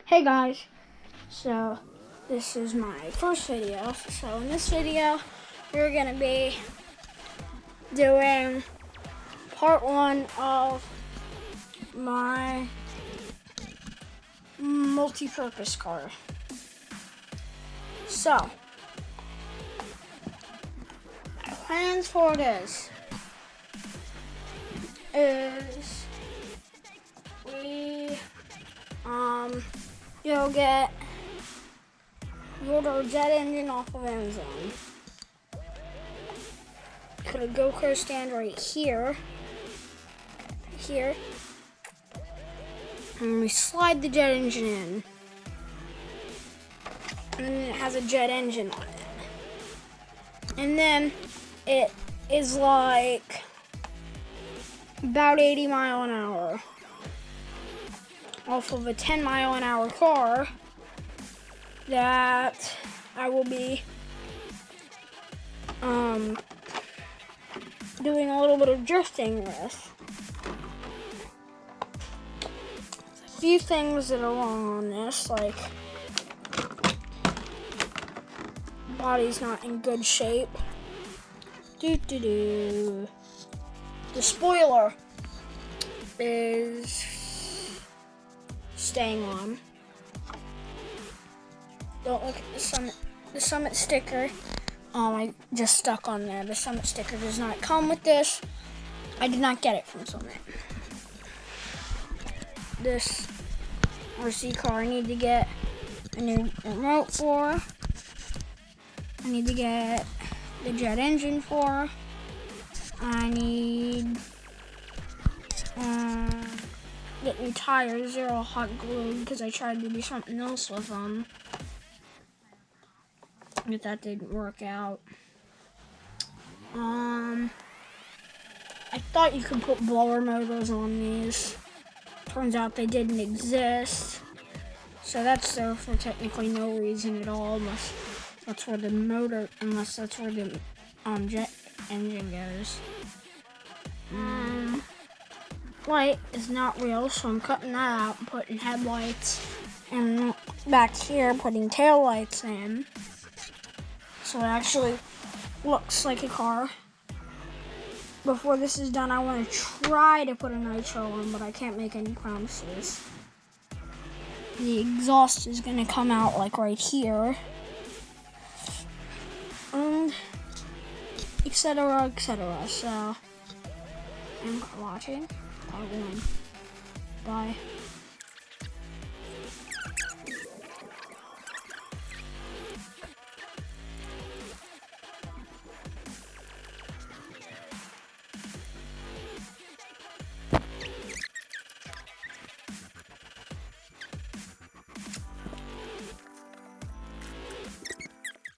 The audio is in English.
Hey guys, so this is my first video. So in this video, we're gonna be doing part 1 of my multi-purpose car. So, my plans for this is you'll get your jet engine off of Amazon. Put a GoPro stand right here. And we slide the jet engine in. And then it has a jet engine on it. And then it is like about 80 mile an hour off of a 10 mile an hour car that I will be doing a little bit of drifting with. A few things that are wrong on this, like body's not in good shape. The spoiler is staying on. Don't look at the Summit sticker. I just stuck on there. The Summit sticker does not come with this. I did not get it from Summit. This RC car I need to get a new remote for. I need to get the jet engine for. I need get new tires. They're all hot glued because I tried to do something else with them, but that didn't work out. I thought you could put blower motors on these. Turns out they didn't exist. So that's there for technically no reason at all, unless that's where the jet engine goes. Light is not real, so I'm cutting that out and putting headlights, and back here putting tail lights in, so it actually looks like a car. Before this is done, I want to try to put a nitro on, but I can't make any promises. The exhaust is going to come out like right here, and etc. etc. So, thanks for watching. Bye.